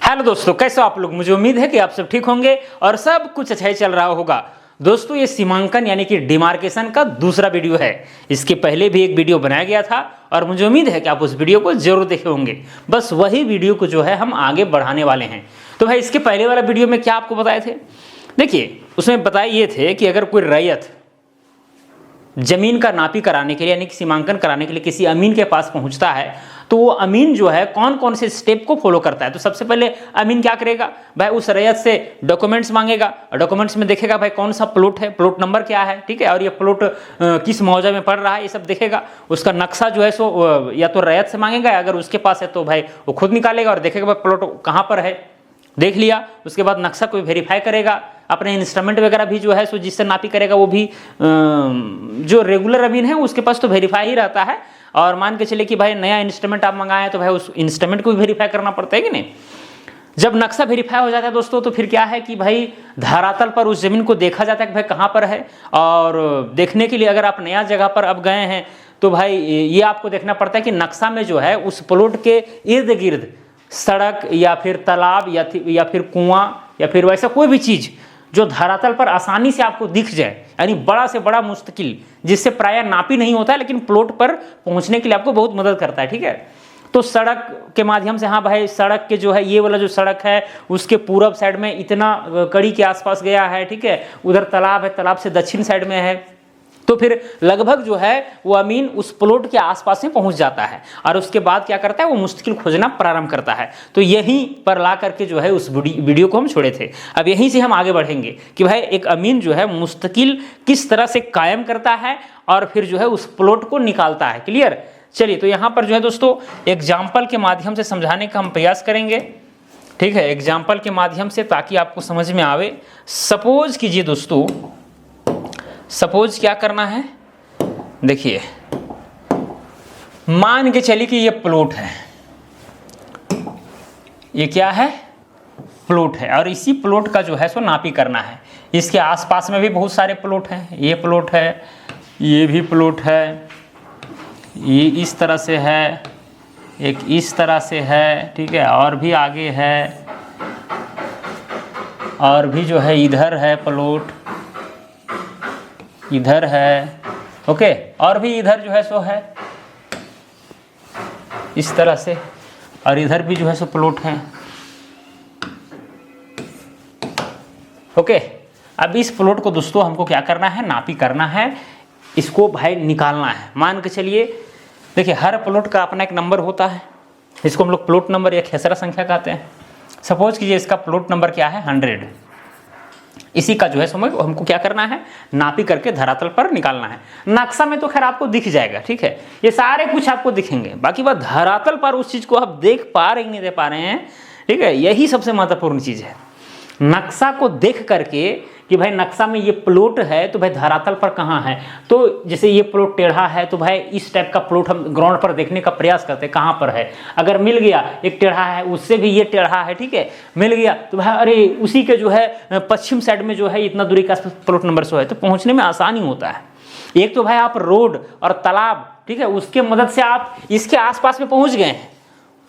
Hello दोस्तों, कैसे हो आप लोग। मुझे उम्मीद है कि आप सब ठीक होंगे और सब कुछ अच्छा ही चल रहा होगा। दोस्तों, ये सीमांकन यानी कि डिमार्केशन का दूसरा वीडियो है। इसके पहले भी एक वीडियो बनाया गया था और मुझे उम्मीद है कि आप उस वीडियो को जरूर देखे होंगे। बस वही वीडियो को जो है हम आगे बढ़ाने वाले हैं। तो भाई, इसके पहले वाला वीडियो में क्या आपको बताए थे, देखिए उसमें बताए ये थे कि अगर कोई रैयत जमीन का नापी कराने के लिए यानी कि सीमांकन कराने के लिए किसी अमीन के पास पहुंचता है तो वो अमीन जो है कौन कौन से स्टेप को फॉलो करता है। तो सबसे पहले अमीन क्या करेगा भाई, उस रैयत से डॉक्यूमेंट्स मांगेगा और डॉक्यूमेंट्स में देखेगा भाई कौन सा प्लॉट है, प्लॉट नंबर क्या है, ठीक है, और ये प्लॉट किस मौजा में पड़ रहा है, ये सब देखेगा। उसका नक्शा जो है सो या तो रैयत से मांगेगा, अगर उसके पास है तो भाई वो खुद निकालेगा और देखेगा भाई प्लॉट कहाँ पर है, देख लिया। उसके बाद नक्शा को वेरीफाई करेगा, अपने इंस्ट्रूमेंट वगैरह भी जो है सो जिससे नापी करेगा वो भी जो रेगुलर अमीन है उसके पास तो वेरीफाई ही रहता है। और मान के चले कि भाई नया इंस्ट्रूमेंट आप मंगाए तो भाई उस इंस्ट्रूमेंट को भी वेरीफाई करना पड़ता है कि नहीं। जब नक्शा वेरीफाई हो जाता है दोस्तों तो फिर क्या है कि भाई धरातल पर उस जमीन को देखा जाता है कि भाई कहाँ पर है। और देखने के लिए अगर आप नया जगह पर अब गए हैं तो भाई ये आपको देखना पड़ता है कि नक्शा में जो है उस प्लॉट के इर्द गिर्द सड़क या फिर तालाब या फिर कुआं या फिर वैसा कोई भी चीज़ जो धरातल पर आसानी से आपको दिख जाए, यानी बड़ा से बड़ा मुस्तकिल, जिससे प्रायः नापी नहीं होता है लेकिन प्लॉट पर पहुंचने के लिए आपको बहुत मदद करता है, ठीक है। तो सड़क के माध्यम से, हाँ भाई सड़क के जो है ये वाला जो सड़क है उसके पूरब साइड में इतना कड़ी के आसपास गया है, ठीक है, उधर तालाब है, तालाब से दक्षिण साइड में है, तो फिर लगभग जो है वो अमीन उस प्लॉट के आसपास में पहुंच जाता है और उसके बाद क्या करता है वो मुश्किल खोजना प्रारंभ करता है। तो यहीं पर ला करके जो है उस वीडियो को हम छोड़े थे। अब यहीं से हम आगे बढ़ेंगे कि भाई एक अमीन जो है मुस्तकिल किस तरह से कायम करता है और फिर जो है उस प्लॉट को निकालता है। क्लियर। चलिए, तो यहाँ पर जो है दोस्तों एग्जाम्पल के माध्यम से समझाने का हम प्रयास करेंगे, ठीक है, एग्जाम्पल के माध्यम से, ताकि आपको समझ में आवे। सपोज कीजिए दोस्तों, सपोज क्या करना है, देखिए मान के चलिए कि ये प्लॉट है, ये क्या है, प्लॉट है, और इसी प्लॉट का जो है सो नापी करना है। इसके आसपास में भी बहुत सारे प्लॉट हैं, ये प्लॉट है, ये भी प्लॉट है, ये इस तरह से है, एक इस तरह से है, ठीक है, और भी आगे है, और भी जो है इधर है प्लॉट, इधर है, ओके, और भी इधर जो है सो है इस तरह से, और इधर भी जो है सो प्लॉट है, ओके। अब इस प्लॉट को दोस्तों हमको क्या करना है, नापी करना है, इसको भाई निकालना है। मान के चलिए, देखिए हर प्लॉट का अपना एक नंबर होता है, इसको हम लोग प्लॉट नंबर या खेसरा संख्या कहते हैं। सपोज कीजिए इसका प्लॉट नंबर क्या है, 100। इसी का जो है समय हमको क्या करना है, नापी करके धरातल पर निकालना है। नक्शा में तो खैर आपको दिख जाएगा, ठीक है, ये सारे कुछ आपको दिखेंगे, बाकी बात धरातल पर उस चीज को आप देख पा रहे नहीं दे पा रहे हैं, ठीक है, यही सबसे महत्वपूर्ण चीज है। नक्शा को देख करके कि भाई नक्शा में ये प्लॉट है तो भाई धरातल पर कहाँ है, तो जैसे ये प्लॉट टेढ़ा है तो भाई इस टाइप का प्लॉट हम ग्राउंड पर देखने का प्रयास करते हैं कहाँ पर है। अगर मिल गया एक टेढ़ा है, उससे भी ये टेढ़ा है, ठीक है, मिल गया तो भाई अरे उसी के जो है पश्चिम साइड में जो है इतना दूरी का प्लॉट नंबर 100 है, तो पहुँचने में आसानी होता है। एक तो भाई आप रोड और तालाब, ठीक है, उसके मदद से आप इसके आसपास में पहुँच गए हैं,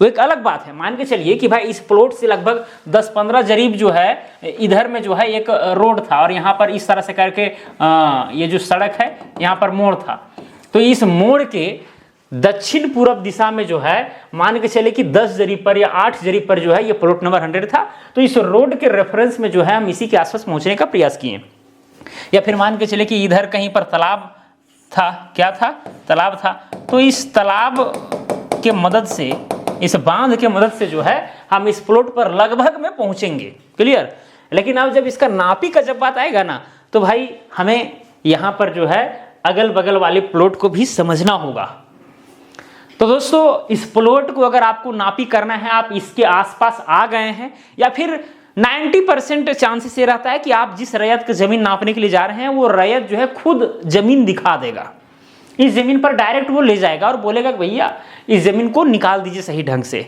वो एक अलग बात है। मान के चलिए कि भाई इस प्लॉट से लगभग 10-15 जरीब जो है इधर में जो है एक रोड था और यहाँ पर इस तरह से करके ये जो सड़क है यहाँ पर मोड़ था, तो इस मोड़ के दक्षिण पूर्व दिशा में जो है मान के चले कि 10 जरीब पर या 8 जरीब पर जो है ये प्लॉट नंबर 100 था। तो इस रोड के रेफरेंस में जो है हम इसी के आसपास पहुँचने का प्रयास किए। या फिर मान के चले कि इधर कहीं पर तालाब था, क्या था, तालाब था, तो इस तालाब के मदद से, इस बांध के मदद से जो है हम इस प्लॉट पर लगभग में पहुंचेंगे। क्लियर। लेकिन अब जब इसका नापी का जब बात आएगा ना तो भाई हमें यहां पर जो है अगल बगल वाले प्लॉट को भी समझना होगा। तो दोस्तों इस प्लॉट को अगर आपको नापी करना है, आप इसके आसपास आ गए हैं या फिर 90% चांसेस ये रहता है कि आप जिस रैयत की जमीन नापने के लिए जा रहे हैं वो रैयत जो है खुद जमीन दिखा देगा। इस जमीन पर डायरेक्ट वो ले जाएगा और बोलेगा कि भैया इस जमीन को निकाल दीजिए सही ढंग से,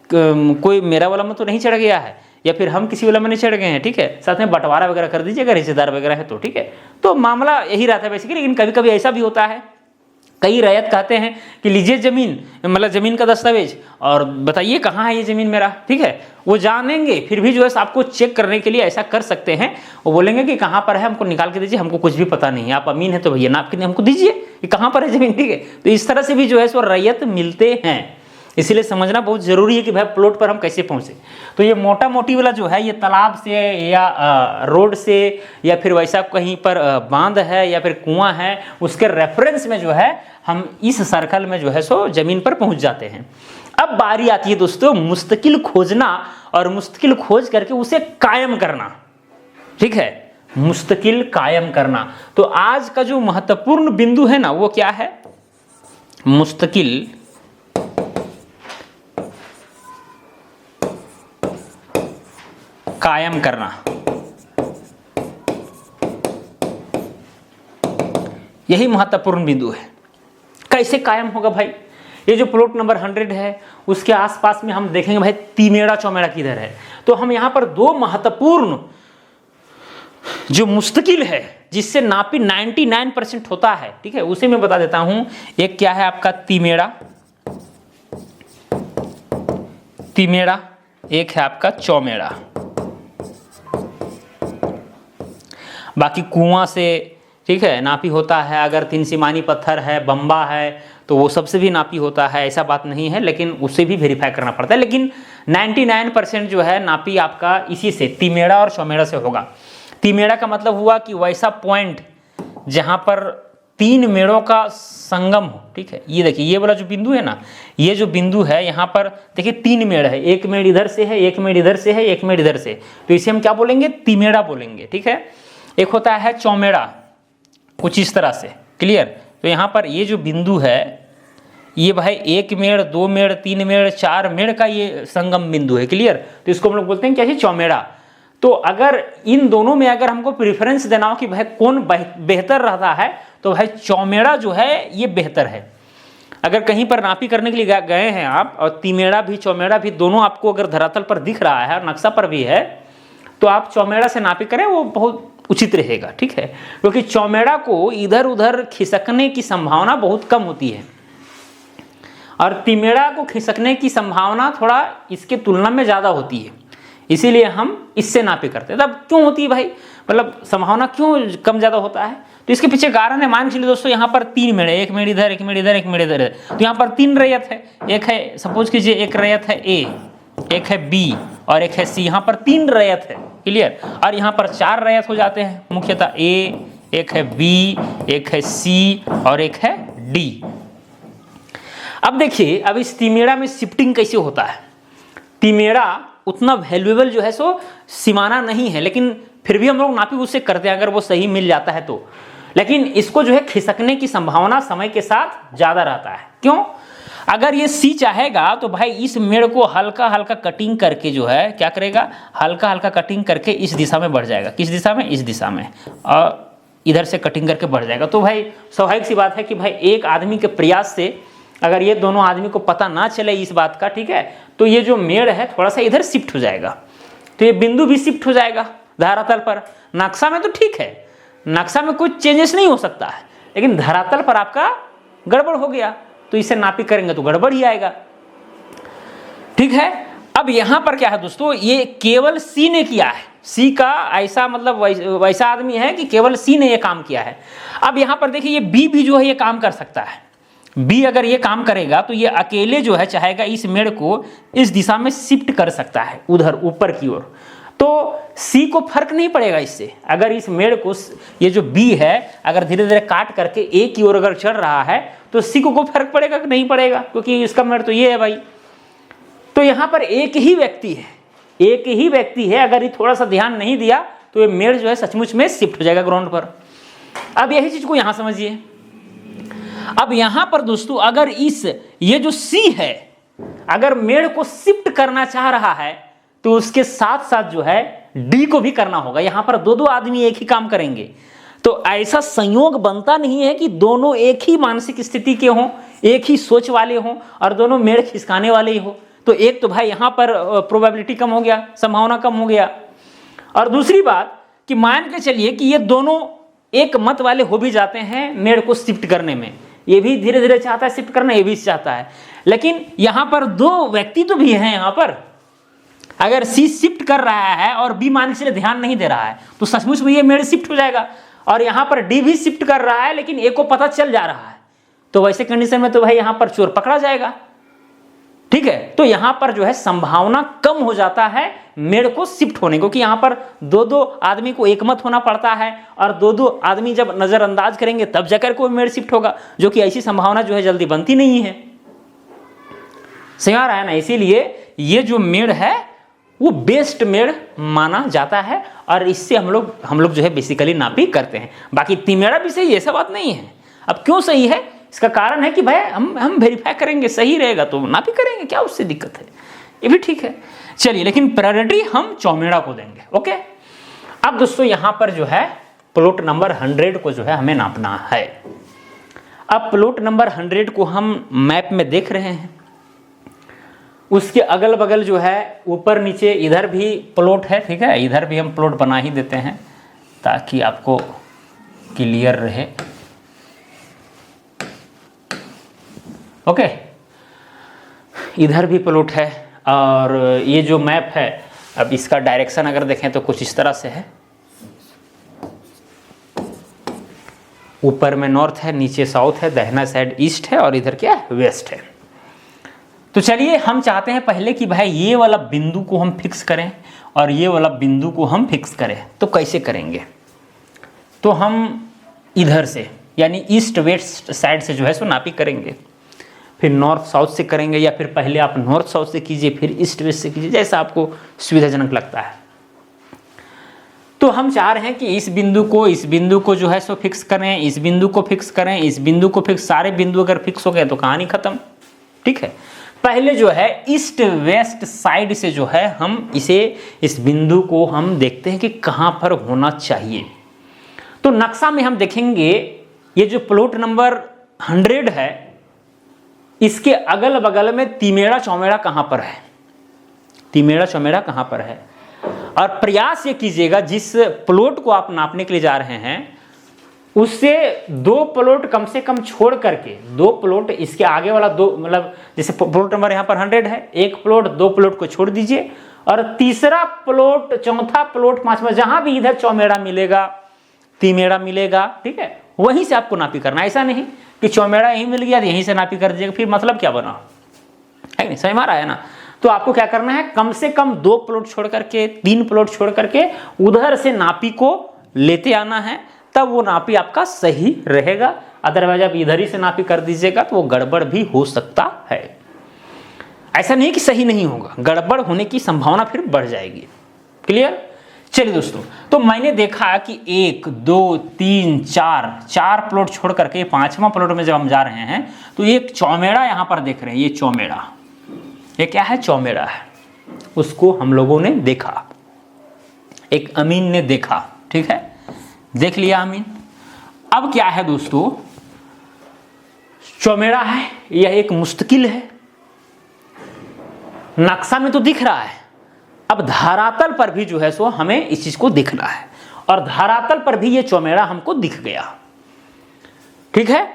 कोई मेरा वाला में तो नहीं चढ़ गया है या फिर हम किसी वाला में नहीं चढ़ गए हैं, ठीक है, साथ में बंटवारा वगैरह कर दीजिएगा, रिश्तेदार वगैरह है तो, ठीक है। तो मामला यही रहता है बेसिकली। लेकिन कभी कभी ऐसा भी होता है कई रैयत कहते हैं कि लीजिए जमीन, मतलब जमीन का दस्तावेज, और बताइए कहाँ है ये जमीन मेरा, ठीक है। वो जानेंगे, फिर भी जो है आपको चेक करने के लिए ऐसा कर सकते हैं, वो बोलेंगे कि कहाँ पर है, हमको निकाल के दीजिए, हमको कुछ भी पता नहीं है, आप अमीन है तो भैया नाप के हमको दीजिए कि कहाँ पर है जमीन, ठीक है। तो इस तरह से भी जो है सो रैयत मिलते हैं, इसीलिए समझना बहुत जरूरी है कि भाई प्लॉट पर हम कैसे पहुंचे। तो ये मोटा मोटी वाला जो है ये तालाब से या रोड से या फिर वैसा कहीं पर बांध है या फिर कुआं है, उसके रेफरेंस में जो है हम इस सर्कल में जो है सो जमीन पर पहुंच जाते हैं। अब बारी आती है दोस्तों मुस्तकिल खोजना और मुस्तकिल खोज करके उसे कायम करना, ठीक है, मुस्तकिल कायम करना। तो आज का जो महत्वपूर्ण बिंदु है ना वो क्या है, मुस्तकिल कायम करना। यही महत्वपूर्ण बिंदु है। कैसे कायम होगा भाई, ये जो प्लॉट नंबर 100 है उसके आसपास में हम देखेंगे भाई तीमेड़ा चौमेड़ा किधर है। तो हम यहां पर दो महत्वपूर्ण जो मुस्तकिल है जिससे नापी 99% होता है, ठीक है, उसे मैं बता देता हूं। एक क्या है आपका तीमेड़ा, तीमेड़ा, एक है आपका चौमेड़ा। बाकी कुआं से, ठीक है, नापी होता है, अगर 3 सीमानी पत्थर है, बम्बा है, तो वो सबसे भी नापी होता है, ऐसा बात नहीं है, लेकिन उससे भी वेरीफाई करना पड़ता है। लेकिन 99% जो है नापी आपका इसी से तीमेड़ा और चौमेड़ा से होगा। तीमेड़ा का मतलब हुआ कि वैसा पॉइंट जहां पर 3 मेड़ों का संगम हो, ठीक है। ये देखिए ये वाला जो बिंदु है ना, ये जो बिंदु है यहाँ पर देखिए 3 मेड़ है, एक मेड़ इधर से है, एक मेड़ इधर से है, एक मेड़ इधर से, तो इसे हम क्या बोलेंगे, तीमेड़ा बोलेंगे, ठीक है। एक होता है चौमेड़ा, कुछ इस तरह से, क्लियर। तो यहाँ पर ये जो बिंदु है ये भाई 1 मेड़, 2 मेड़, 3 मेड़, 4 मेड़ का ये संगम बिंदु है, क्लियर। तो इसको हम लोग बोलते हैं क्या, चौमेड़ा। तो अगर इन दोनों में अगर हमको प्रेफरेंस देना हो कि भाई कौन बेहतर रहता है, तो भाई चौमेड़ा जो है ये बेहतर है। अगर कहीं पर नापी करने के लिए गए हैं आप और तीमेड़ा भी चौमेड़ा भी दोनों आपको अगर धरातल पर दिख रहा है और नक्शा पर भी है, तो आप चौमेड़ा से नापी करें, वो बहुत उचित रहेगा, ठीक है। क्योंकि चौमेड़ा को इधर उधर खिसकने की संभावना बहुत कम होती है और तीमेड़ा को खिसकने की संभावना थोड़ा इसके तुलना में ज़्यादा होती है, इसीलिए हम इससे नापी करते हैं। तब क्यों होती है भाई, मतलब संभावना क्यों कम ज़्यादा होता है, तो इसके पीछे कारण है। मान के चलिए दोस्तों यहाँ पर 3 मेड़, एक मेड़ इधर, एक मेड़ इधर, एक मेड़ इधर, तो यहाँ पर 3 रैयत है, एक है, सपोज कीजिए एक रैयत है ए, एक है बी और एक है सी, यहाँ पर 3 रैयत है, क्लियर। और यहाँ पर 4 रैयत हो जाते हैं मुख्यतः, ए, एक है बी, एक है सी और एक है डी। अब देखिए अब इस तीमेड़ा में शिफ्टिंग कैसे होता है। तीमेड़ा उतना वैल्यूएबल जो है सो सीमाना नहीं है, लेकिन फिर भी हम लोग नापी उससे करते हैं अगर वो सही मिल जाता है तो। लेकिन इसको जो है खिसकने की संभावना समय के साथ ज्यादा रहता है। क्यों, अगर ये सी चाहेगा तो भाई इस मेड़ को हल्का हल्का कटिंग करके जो है क्या करेगा, हल्का हल्का कटिंग करके इस दिशा में बढ़ जाएगा। किस दिशा में, इस दिशा में, और इधर से कटिंग करके बढ़ जाएगा। तो भाई स्वाभाविक सी बात है कि भाई एक आदमी के प्रयास से अगर ये दोनों आदमी को पता ना चले इस बात का, ठीक है, तो ये जो मेड़ है थोड़ा सा इधर शिफ्ट हो जाएगा, तो ये बिंदु भी शिफ्ट हो जाएगा धरातल पर। नक्शा में तो ठीक है, नक्शा में कोई चेंजेस नहीं हो सकता है, लेकिन धरातल पर आपका गड़बड़ हो गया तो इसे नापी करेंगे तो गड़बड़ ही आएगा, ठीक है। अब यहां पर क्या है दोस्तों, ये केवल सी ने किया है, सी का ऐसा मतलब वैसा आदमी है कि केवल सी ने ये काम किया है। अब यहां पर देखिए ये बी भी जो है ये काम कर सकता है। बी अगर ये काम करेगा तो ये अकेले जो है चाहेगा इस मेड़ को इस दिशा में शिफ्ट कर सकता है उधर ऊपर की ओर, तो सी को फर्क नहीं पड़ेगा इससे। अगर इस मेड़ को ये जो बी है अगर धीरे धीरे काट करके ए की ओर अगर चढ़ रहा है तो सी को फर्क पड़ेगा कि नहीं पड़ेगा, क्योंकि इसका मेड़ तो ये है भाई। तो यहाँ पर एक ही व्यक्ति है, एक ही व्यक्ति है, अगर ये थोड़ा सा ध्यान नहीं दिया तो ये मेड़ जो है सचमुच में शिफ्ट हो जाएगा ग्राउंड पर। अब यही चीज को यहां समझिए। अब यहां पर दोस्तों अगर ये जो सी है अगर मेड़ को शिफ्ट करना चाह रहा है तो उसके साथ साथ जो है डी को भी करना होगा। यहां पर दो आदमी एक ही काम करेंगे, तो ऐसा संयोग बनता नहीं है कि दोनों एक ही मानसिक स्थिति के हों, एक ही सोच वाले हों और दोनों मेड़ खिसकाने वाले ही हो। तो एक तो भाई यहां पर प्रोबेबिलिटी कम हो गया, संभावना कम हो गया। और दूसरी बात कि मान के चलिए कि ये दोनों एक मत वाले हो भी जाते हैं मेड़ को शिफ्ट करने में, ये भी धीरे धीरे चाहता है शिफ्ट करना, ये भी चाहता है, लेकिन यहां पर दो व्यक्ति तो भी हैं। यहां पर अगर सी शिफ्ट कर रहा है और बी मान के चलिए ध्यान नहीं दे रहा है तो सचमुच में ये मेड शिफ्ट हो जाएगा, और यहां पर डी भी शिफ्ट कर रहा है लेकिन ए को पता चल जा रहा है, तो वैसे कंडीशन में तो भाई यहां पर चोर पकड़ा जाएगा। ठीक है, तो यहां पर जो है संभावना कम हो जाता है मेड को शिफ्ट होने को, क्योंकि यहां पर दो दो आदमी को एकमत होना पड़ता है, और दो दो आदमी जब नजरअंदाज करेंगे तब जाकर कोई मेड शिफ्ट होगा, जो कि ऐसी संभावना जो है जल्दी बनती नहीं है। समझ आ रहा है ना? इसीलिए ये जो मेड है वो बेस्ट मेड माना जाता है, और इससे हम लोग जो है बेसिकली नापी करते हैं। बाकी तिमेड़ा भी सही है, ऐसा बात नहीं है। अब क्यों सही है, इसका कारण है कि भाई हम वेरीफाई करेंगे, सही रहेगा तो नापी करेंगे, क्या उससे दिक्कत है, ये भी ठीक है। चलिए, लेकिन प्रायोरिटी हम चौमेड़ा को देंगे। ओके, अब दोस्तों यहां पर जो है प्लॉट नंबर 100 को जो है हमें नापना है। अब प्लॉट नंबर 100 को हम मैप में देख रहे हैं, उसके अगल बगल जो है ऊपर नीचे इधर भी प्लॉट है। ठीक है, इधर भी हम प्लॉट बना ही देते हैं ताकि आपको क्लियर रहे। ओके, इधर भी प्लॉट है, और ये जो मैप है अब इसका डायरेक्शन अगर देखें तो कुछ इस तरह से है, ऊपर में नॉर्थ है, नीचे साउथ है, दाहिना साइड ईस्ट है, और इधर क्या है, वेस्ट है। तो चलिए, हम चाहते हैं पहले कि भाई ये वाला बिंदु को हम फिक्स करें और ये वाला बिंदु को हम फिक्स करें। तो कैसे करेंगे, तो हम इधर से यानी ईस्ट वेस्ट साइड से जो है सो नापी करेंगे, फिर नॉर्थ साउथ से करेंगे, या फिर पहले आप नॉर्थ साउथ से कीजिए फिर ईस्ट वेस्ट से कीजिए, जैसा आपको सुविधाजनक लगता है। तो हम चाह रहे हैं कि इस बिंदु को जो है सो फिक्स करें, इस बिंदु को फिक्स करें, इस बिंदु को फिक्स, सारे बिंदु अगर फिक्स हो गए तो कहानी खत्म। ठीक है, पहले जो है ईस्ट वेस्ट साइड से जो है हम इस बिंदु को हम देखते हैं कि कहां पर होना चाहिए। तो नक्शा में हम देखेंगे ये जो प्लॉट नंबर 100 है, इसके अगल बगल में तिमेड़ा चौमेड़ा कहां पर है, तिमेड़ा चौमेड़ा कहां पर है। और प्रयास ये कीजिएगा जिस प्लॉट को आप नापने के लिए जा रहे हैं उससे 2 प्लॉट कम से कम छोड़ करके, 2 प्लॉट इसके आगे वाला 2, मतलब जैसे प्लॉट नंबर यहाँ पर 100 है, 1 प्लॉट 2 प्लॉट को छोड़ दीजिए, और तीसरा प्लॉट, चौथा प्लॉट, पांचवा, जहां भी इधर चौमेड़ा मिलेगा तिमेड़ा मिलेगा, ठीक है, वहीं से आपको नापी करना। ऐसा नहीं कि चौमेड़ा यहीं मिल गया यहीं से नापी कर दीजिएगा, फिर मतलब क्या बना, है नहीं? समझ में आ रहा है ना? तो आपको क्या करना है, कम से कम 2 प्लॉट छोड़ करके, 3 प्लॉट छोड़ करके उधर से नापी को लेते आना है, तब वो नापी आपका सही रहेगा। अदरवाइज आप इधर ही से नापी कर दीजिएगा तो वो गड़बड़ भी हो सकता है। ऐसा नहीं कि सही नहीं होगा, गड़बड़ होने की संभावना फिर बढ़ जाएगी। क्लियर? चलिए दोस्तों, तो मैंने देखा कि 1 2 3 4 प्लॉट छोड़ करके 5वां प्लॉट में जब हम जा रहे हैं तो एक चौमेड़ा यहां पर देख रहे हैं। ये चौमेड़ा, ये क्या है, चौमेड़ा है। उसको हम लोगों ने देखा, एक अमीन ने देखा, ठीक है, देख लिया अमीन। अब क्या है दोस्तों, चौमेड़ा है, यह एक मुस्तकिल है, नक्शा में तो दिख रहा है, अब धरातल पर भी जो है सो हमें इस चीज को दिखना है, और धरातल पर भी ये चौमेड़ा हमको दिख गया। ठीक है,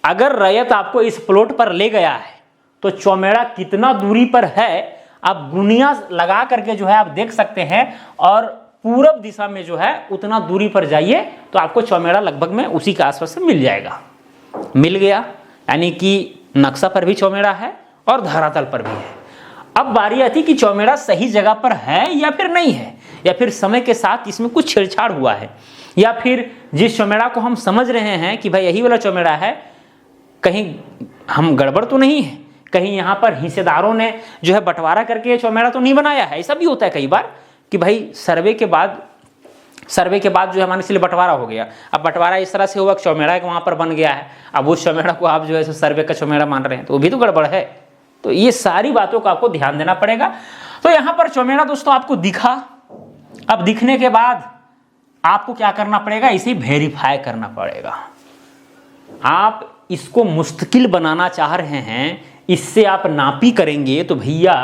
अगर रैयत आपको इस प्लॉट पर ले गया है तो चौमेड़ा कितना दूरी पर है आप गुनिया लगा करके जो है आप देख सकते हैं, और पूरब दिशा में जो है उतना दूरी पर जाइए तो आपको चौमेड़ा लगभग में उसी के आसपास से मिल जाएगा। मिल गया, यानी कि नक्शा पर भी चौमेड़ा है और धरातल पर भी है। अब बारी आती कि चौमेड़ा सही जगह पर है या फिर नहीं है, या फिर समय के साथ इसमें कुछ छेड़छाड़ हुआ है, या फिर जिस चौमेड़ा को हम समझ रहे हैं कि भाई यही वाला चौमेड़ा है, कहीं हम गड़बड़ तो नहीं है, कहीं यहाँ पर हिस्सेदारों ने जो है बंटवारा करके चौमेड़ा तो नहीं बनाया है। ऐसा भी होता है कई बार कि भाई सर्वे के बाद जो है हमारे इसलिए बंटवारा हो गया। अब बंटवारा इस तरह से हुआ कि चौमेड़ा वहां पर बन गया है, अब उस चौमेड़ा को आप जो है सर्वे का चौमेड़ा मान रहे हैं, तो वो भी तो गड़बड़ है। तो ये सारी बातों का आपको ध्यान देना पड़ेगा। तो यहां पर चौमेड़ा दोस्तों आपको दिखा। अब दिखने के बाद आपको क्या करना पड़ेगा, इसे वेरीफाई करना पड़ेगा। आप इसको मुस्तकिल बनाना चाह रहे हैं, इससे आप नापी करेंगे तो भैया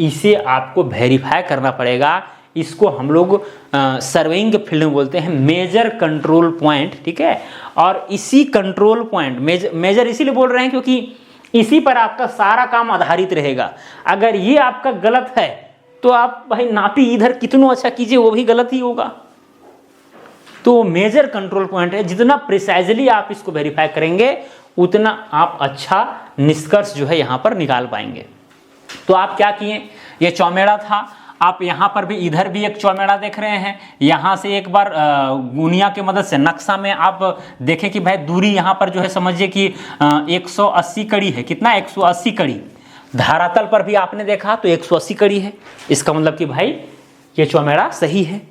इसे आपको वेरीफाई करना पड़ेगा। इसको हम लोग सर्वेइंग के फील्ड में बोलते हैं मेजर कंट्रोल पॉइंट, ठीक है। और इसी कंट्रोल पॉइंट मेजर इसीलिए बोल रहे हैं क्योंकि इसी पर आपका सारा काम आधारित रहेगा। अगर ये आपका गलत है तो आप भाई नापी इधर कितना अच्छा कीजिए वो भी गलत ही होगा। तो मेजर कंट्रोल पॉइंट है, जितना प्रिसाइजली आप इसको वेरीफाई करेंगे उतना आप अच्छा निष्कर्ष जो है यहाँ पर निकाल पाएंगे। तो आप क्या किए, ये चौमेड़ा था, आप यहाँ पर भी इधर भी एक चौमेड़ा देख रहे हैं। यहाँ से एक बार गुनिया की मदद से नक्शा में आप देखें कि भाई दूरी यहाँ पर जो है समझिए कि 180 कड़ी है। कितना, 180 कड़ी। धरातल पर भी आपने देखा तो 180 कड़ी है। इसका मतलब कि भाई ये चौमेड़ा सही है,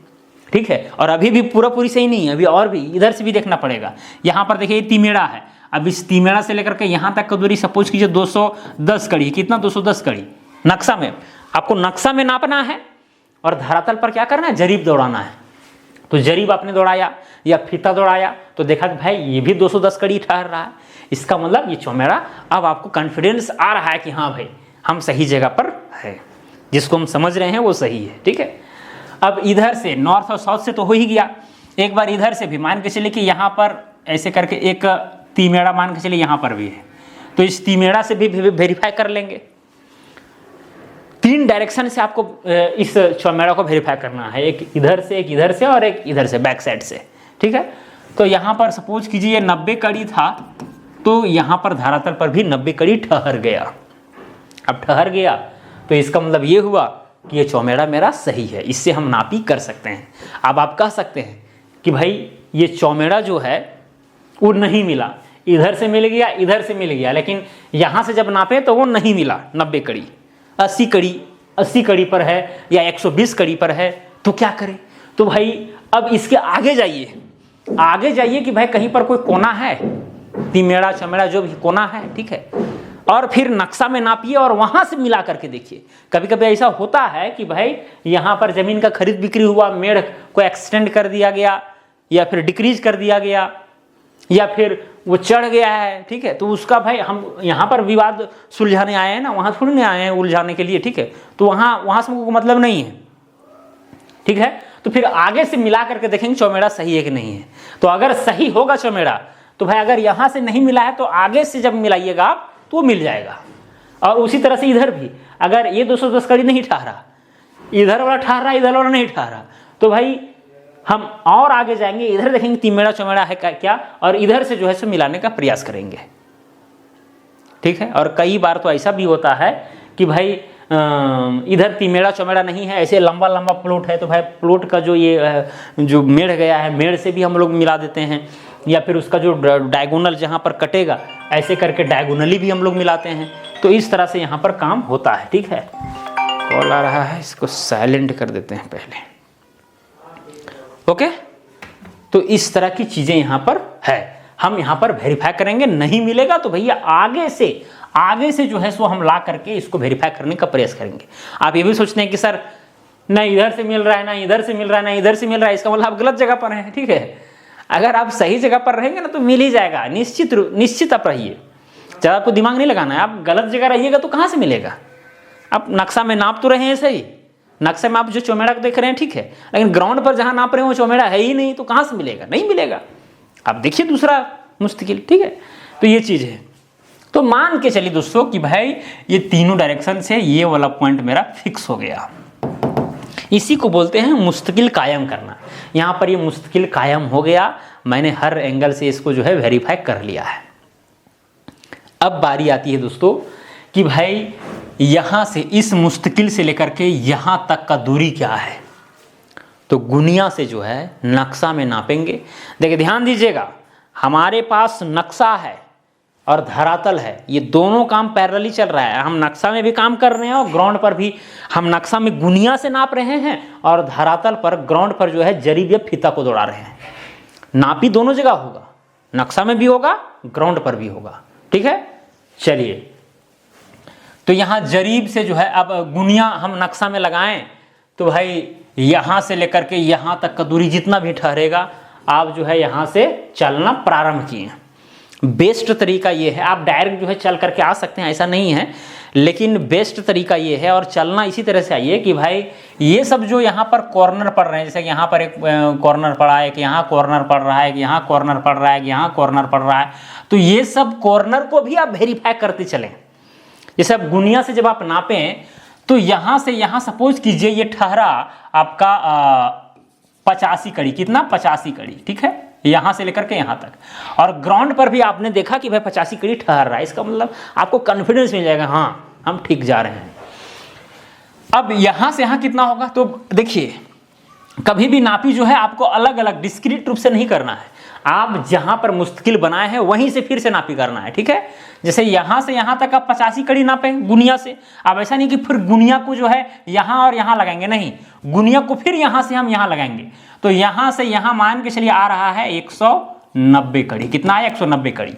ठीक है। और अभी भी पूरी सही नहीं है, अभी और भी इधर से भी देखना पड़ेगा। यहाँ पर देखिए ये तिमेड़ा है, अब इस तिमेड़ा से लेकर के यहाँ तक का दूरी सपोज कीजिए 210 कड़ी। कितना, 210 कड़ी। नक्शा में आपको नक्शा में नापना है और धरातल पर क्या करना है, जरीब दौड़ाना है। तो जरीब आपने दौड़ाया या फीता दौड़ाया तो देखा कि भाई ये भी 210 कड़ी ठहर रहा है। इसका मतलब ये चौमेड़ा, अब आपको कॉन्फिडेंस आ रहा है कि हाँ भाई हम सही जगह पर है, जिसको हम समझ रहे हैं वो सही है, ठीक है। अब इधर से नॉर्थ और साउथ से तो हो ही गया, एक बार इधर से भी मान के चलिए कि यहाँ पर ऐसे करके एक तिमेड़ा मान के चलिए यहाँ पर भी है, तो इस तिमेड़ा से भी वेरीफाई कर लेंगे। 3 डायरेक्शन से आपको इस चौमेड़ा को वेरीफाई करना है, एक इधर से, एक इधर से और एक इधर से, बैक साइड से, ठीक है। तो यहाँ पर सपोज कीजिए 90 कड़ी था, तो यहाँ पर धरातल पर भी 90 कड़ी ठहर गया। अब ठहर गया तो इसका मतलब ये हुआ कि ये चौमेड़ा मेरा सही है, इससे हम नापी कर सकते हैं। अब आप कह सकते हैं कि भाई ये चौमेड़ा जो है वो नहीं मिला, इधर से मिल गया, इधर से मिल गया, लेकिन यहाँ से जब नापे तो वो नहीं मिला 90 कड़ी, 80 कड़ी पर है या 120 कड़ी पर है, तो क्या करें। तो भाई अब इसके आगे जाइए कि भाई कहीं पर कोई कोना है, तिमेड़ा चमेड़ा जो भी कोना है, ठीक है। और फिर नक्शा में नापिए और वहां से मिला करके देखिए। कभी कभी ऐसा होता है कि भाई यहाँ पर जमीन का खरीद बिक्री हुआ, मेड़ को एक्सटेंड कर दिया गया या फिर डिक्रीज कर दिया गया या फिर वो चढ़ गया है, ठीक है। तो उसका भाई हम यहाँ पर विवाद सुलझाने आए हैं ना, वहाँ थोड़ी नहीं आए हैं उलझाने के लिए, ठीक है। तो वहाँ से हमको मतलब नहीं है, ठीक है। तो फिर आगे से मिला करके देखेंगे चौमेड़ा सही है कि नहीं है। तो अगर सही होगा चौमेड़ा तो भाई अगर यहाँ से नहीं मिला है तो आगे से जब मिलाइएगा आप तो मिल जाएगा। और उसी तरह से इधर भी अगर ये 210 कड़ी नहीं ठहरा, इधर वाला ठहरा, इधर वाला नहीं ठहरा, तो भाई हम और आगे जाएंगे, इधर देखेंगे तिमेड़ा चौमेड़ा है क्या, और इधर से जो है सो मिलाने का प्रयास करेंगे, ठीक है। और कई बार तो ऐसा भी होता है कि भाई इधर तिमेड़ा चौमेड़ा नहीं है, ऐसे लंबा लंबा प्लॉट है, तो भाई प्लॉट का जो ये जो मेड़ गया है, मेड़ से भी हम लोग मिला देते हैं, या फिर उसका जो डायगोनल जहाँ पर कटेगा ऐसे करके डायगोनली भी हम लोग मिलाते हैं। तो इस तरह से यहाँ पर काम होता है, ठीक है। कॉल आ रहा है, इसको साइलेंट कर देते हैं पहले, ओके। तो इस तरह की चीजें यहाँ पर है, हम यहाँ पर वेरीफाई करेंगे। नहीं मिलेगा तो भैया आगे से जो है सो हम ला करके इसको वेरीफाई करने का प्रयास करेंगे। आप ये भी सोचते हैं कि सर ना इधर से मिल रहा है, ना इधर से मिल रहा है, ना इधर से मिल रहा है, इसका मतलब आप गलत जगह पर हैं, ठीक है। अगर आप सही जगह पर रहेंगे ना तो मिल ही जाएगा, निश्चित आप रहिए, ज़्यादा आपको दिमाग नहीं लगाना है। आप गलत जगह रहिएगा तो कहाँ से मिलेगा। आप नक्शा में नाप तो रहे हैं सही, नक्शे में आप जो चौमेड़ा को देख रहे हैं, ठीक है, लेकिन ग्राउंड पर जहाँ नाप रहे हैं वो चौमेड़ा है ही नहीं, तो कहाँ से मिलेगा, नहीं मिलेगा। आप देखिए दूसरा मुस्तकिल, ठीक है। तो ये चीज़ है। तो मान के चलिए दोस्तों कि भाई ये तीनों डायरेक्शन से ये वाला पॉइंट मेरा फिक्स हो गया, इसी को बोलते हैं मुस्तकिल कायम करना। यहाँ पर ये मुस्तकिल कायम हो गया, मैंने हर एंगल से इसको जो है वेरीफाई कर लिया है। अब बारी आती है दोस्तों कि भाई यहाँ से इस मुस्तकिल से लेकर के यहाँ तक का दूरी क्या है। तो गुनिया से जो है नक्शा में नापेंगे। देखिए ध्यान दीजिएगा, हमारे पास नक्शा है और धरातल है, ये दोनों काम पैरेलली चल रहा है। हम नक्शा में भी काम कर रहे हैं और ग्राउंड पर भी हम नक्शा में गुनिया से नाप रहे हैं और धरातल पर ग्राउंड पर जो है जरीब या फीता को दौड़ा रहे हैं। नापी दोनों जगह होगा, नक्शा में भी होगा, ग्राउंड पर भी होगा, ठीक है। चलिए, तो यहाँ जरीब से जो है अब गुनिया हम नक्शा में लगाएं तो भाई यहाँ से लेकर के यहाँ तक का दूरी जितना भी ठहरेगा, आप जो है यहाँ से चलना प्रारंभ किए। बेस्ट तरीका ये है, आप डायरेक्ट जो है चल करके आ सकते हैं, ऐसा नहीं है, लेकिन बेस्ट तरीका ये है, और चलना इसी तरह से आइए कि भाई ये सब जो यहाँ पर कॉर्नर पड़ रहे हैं, जैसे कि यहाँ पर एक कॉर्नर पड़ा है, कि यहाँ कॉर्नर पड़ रहा है, कि यहाँ कॉर्नर पड़ रहा है, कि यहाँ कॉर्नर पड़ रहा है, तो ये सब कॉर्नर को भी आप वेरीफाई करते चलें। जैसे अब गुनिया से जब आप नापें तो यहाँ से यहाँ सपोज कीजिए ये ठहरा आपका 85 कड़ी, कितना 85 कड़ी, ठीक है, यहाँ से लेकर के यहाँ तक, और ग्राउंड पर भी आपने देखा कि भाई 85 कड़ी ठहर रहा है, इसका मतलब आपको कॉन्फिडेंस मिल जाएगा, हाँ हम ठीक जा रहे हैं। अब यहाँ से यहाँ कितना होगा, तो देखिए कभी भी नापी जो है आपको अलग अलग डिस्क्रीट रूप से नहीं करना है, आप जहां पर मुश्किल बनाए हैं वहीं से फिर से नापी करना है, ठीक है। जैसे यहां से यहां तक आप 85 कड़ी नापें गुनिया से, अब ऐसा नहीं कि फिर गुनिया को जो है यहां और यहां लगाएंगे, नहीं, गुनिया को फिर यहां से हम यहां लगाएंगे, तो यहां से यहां मान के चलिए आ रहा है 190 कड़ी, कितना है 190 कड़ी।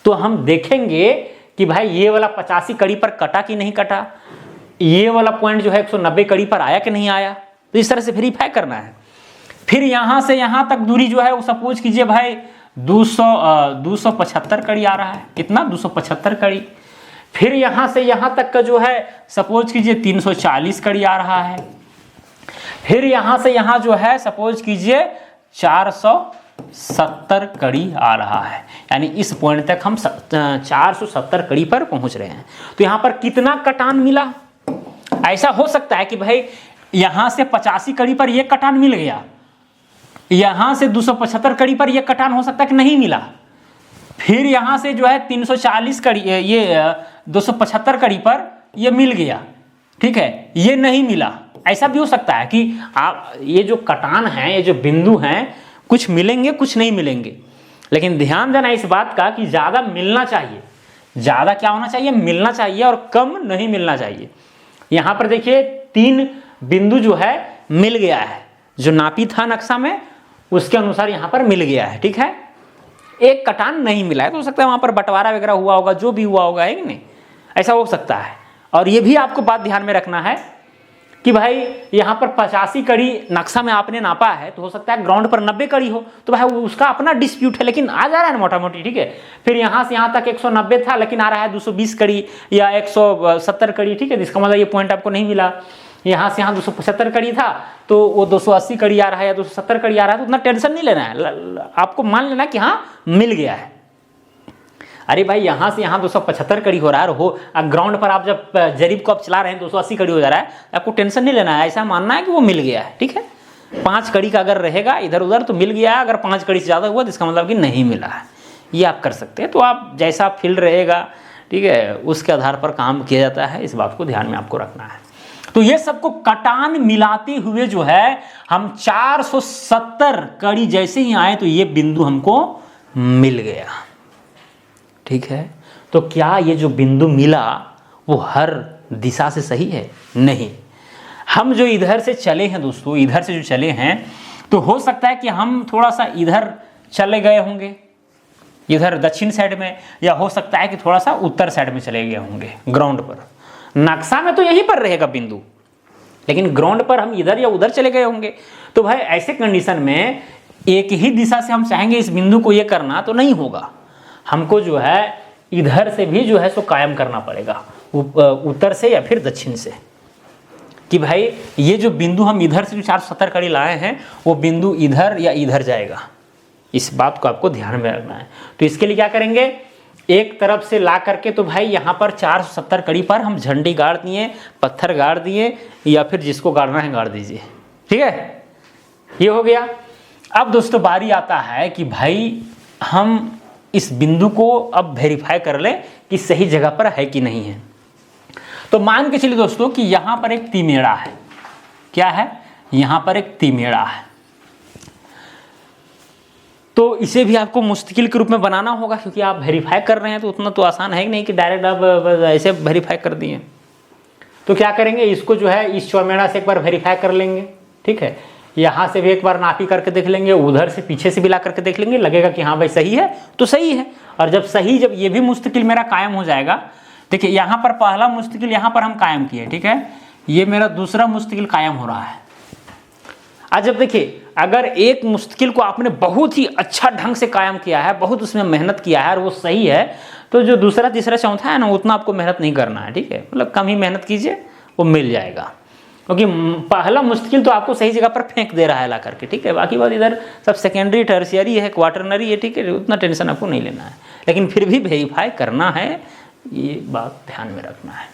तो हम देखेंगे कि भाई ये वाला 85 कड़ी पर कटा कि नहीं कटा, ये वाला पॉइंट जो है 190 कड़ी पर आया कि नहीं आया, तो इस तरह से वेरीफाई करना है। फिर यहां से यहां तक दूरी जो है वो सपोज कीजिए भाई 275 कड़ी आ रहा है, कितना 275 कड़ी। फिर यहां से यहां तक का जो है सपोज कीजिए 340 कड़ी आ रहा है। फिर यहां से यहां जो है सपोज कीजिए 470 कड़ी आ रहा है, यानी इस पॉइंट तक हम 470 कड़ी पर पहुंच रहे हैं। तो यहां पर कितना कटान मिला, ऐसा हो सकता है कि भाई यहां से 85 कड़ी पर यह कटान मिल गया, यहां से 275 कड़ी पर यह कटान हो सकता है कि नहीं मिला, फिर यहां से जो है 340 कड़ी, ये 275 कड़ी पर यह मिल गया, ठीक है, ये नहीं मिला। ऐसा भी हो सकता है कि आप ये जो कटान है, ये जो बिंदु हैं, कुछ मिलेंगे कुछ नहीं मिलेंगे, लेकिन ध्यान देना इस बात का कि ज्यादा मिलना चाहिए, ज्यादा क्या होना चाहिए, मिलना चाहिए, और कम नहीं मिलना चाहिए। यहां पर देखिए 3 बिंदु जो है मिल गया है, जो नापी था नक्शा में उसके अनुसार यहां पर मिल गया है, ठीक है। एक कटान नहीं मिला है, तो हो सकता है वहां पर बंटवारा वगैरह हुआ होगा, जो भी हुआ होगा, है कि नहीं, ऐसा हो सकता है। और ये भी आपको बात ध्यान में रखना है कि भाई यहां पर 85 कड़ी नक्शा में आपने नापा है, तो हो सकता है ग्राउंड पर 90 कड़ी हो, तो भाई उसका अपना डिस्प्यूट है, लेकिन आ जा रहा है मोटा मोटी, ठीक है। फिर यहां से यहां तक 190 था, लेकिन आ रहा है 220 कड़ी या 170 कड़ी, ठीक है, जिसका मतलब ये पॉइंट आपको नहीं मिला। यहाँ से यहाँ 275 कड़ी था, तो वो 280 कड़ी आ रहा है या 270 कड़ी आ रहा है, तो उतना टेंशन नहीं लेना है, आपको मान लेना कि हाँ मिल गया है। अरे भाई यहाँ से यहाँ 275 कड़ी हो रहा है, हो ग्राउंड पर आप जब जरीब को आप चला रहे हैं 280 कड़ी हो जा रहा है, आपको टेंशन नहीं लेना है, ऐसा मानना है कि वो मिल गया है, ठीक है। 5 कड़ी का अगर रहेगा इधर उधर तो मिल गया है, अगर 5 कड़ी से ज़्यादा हुआ तो इसका मतलब कि नहीं मिला है, ये आप कर सकते हैं। तो आप जैसा फील्ड रहेगा, ठीक है, उसके आधार पर काम किया जाता है, इस बात को ध्यान में आपको रखना है। तो ये सबको कटान मिलाते हुए जो है हम 470 कड़ी जैसे ही आए तो ये बिंदु हमको मिल गया, ठीक है। तो क्या ये जो बिंदु मिला वो हर दिशा से सही है? नहीं। हम जो इधर से चले हैं दोस्तों, इधर से जो चले हैं, तो हो सकता है कि हम थोड़ा सा इधर चले गए होंगे, इधर दक्षिण साइड में, या हो सकता है कि थोड़ा सा उत्तर साइड में चले गए होंगे। ग्राउंड पर नक्शा में तो यहीं पर रहेगा बिंदु, लेकिन ग्राउंड पर हम इधर या उधर चले गए होंगे। तो भाई ऐसे कंडीशन में एक ही दिशा से हम चाहेंगे इस बिंदु को ये करना तो नहीं होगा, हमको जो है इधर से भी जो है सो कायम करना पड़ेगा, उत्तर से या फिर दक्षिण से, कि भाई ये जो बिंदु हम इधर से जो 470 कड़ी लाए हैं वो बिंदु इधर या इधर जाएगा, इस बात को आपको ध्यान में रखना है। तो इसके लिए क्या करेंगे, एक तरफ से ला करके तो भाई यहाँ पर 470 कड़ी पर हम झंडी गाड़ दिए, पत्थर गाड़ दिए, या फिर जिसको गाड़ना है गाड़ दीजिए, ठीक है, ये हो गया। अब दोस्तों बारी आता है कि भाई हम इस बिंदु को अब वेरीफाई कर लें कि सही जगह पर है कि नहीं है। तो मान के चलिए दोस्तों कि यहाँ पर एक तिमेड़ा है, क्या है, यहाँ पर एक तिमेड़ा है, तो इसे भी आपको मुश्किल के रूप में बनाना होगा, क्योंकि आप वेरीफाई कर रहे हैं, तो उतना तो आसान है कि नहीं कि डायरेक्ट आप ऐसे वेरीफाई कर दिए। तो क्या करेंगे, इसको जो है इस चौमेड़ा से एक बार वेरीफाई कर लेंगे, ठीक है, यहाँ से भी एक बार नापी करके देख लेंगे, उधर से पीछे से भी ला करके देख लेंगे, लगेगा कि हाँ भाई सही है तो सही है। और जब ये भी मुस्तकिल मेरा कायम हो जाएगा, देखिए यहाँ पर पहला मुस्तकिल यहाँ पर हम कायम किए, ठीक है, ये मेरा दूसरा मुस्तकिल कायम हो रहा है। आज जब देखिए अगर एक मुश्किल को आपने बहुत ही अच्छा ढंग से कायम किया है, बहुत उसमें मेहनत किया है और वो सही है, तो जो दूसरा तीसरा चौथा है ना, उतना आपको मेहनत नहीं करना है, ठीक है। मतलब कम ही मेहनत कीजिए, वो मिल जाएगा। क्योंकि पहला मुश्किल तो आपको सही जगह पर फेंक दे रहा है ला करके, ठीक है। बाकी बात इधर सब सेकेंडरी टर्शियरी है, क्वार्टरनरी है, ठीक है, उतना टेंशन आपको नहीं लेना है। लेकिन फिर भी वेरीफाई करना है, ये बात ध्यान में रखना है।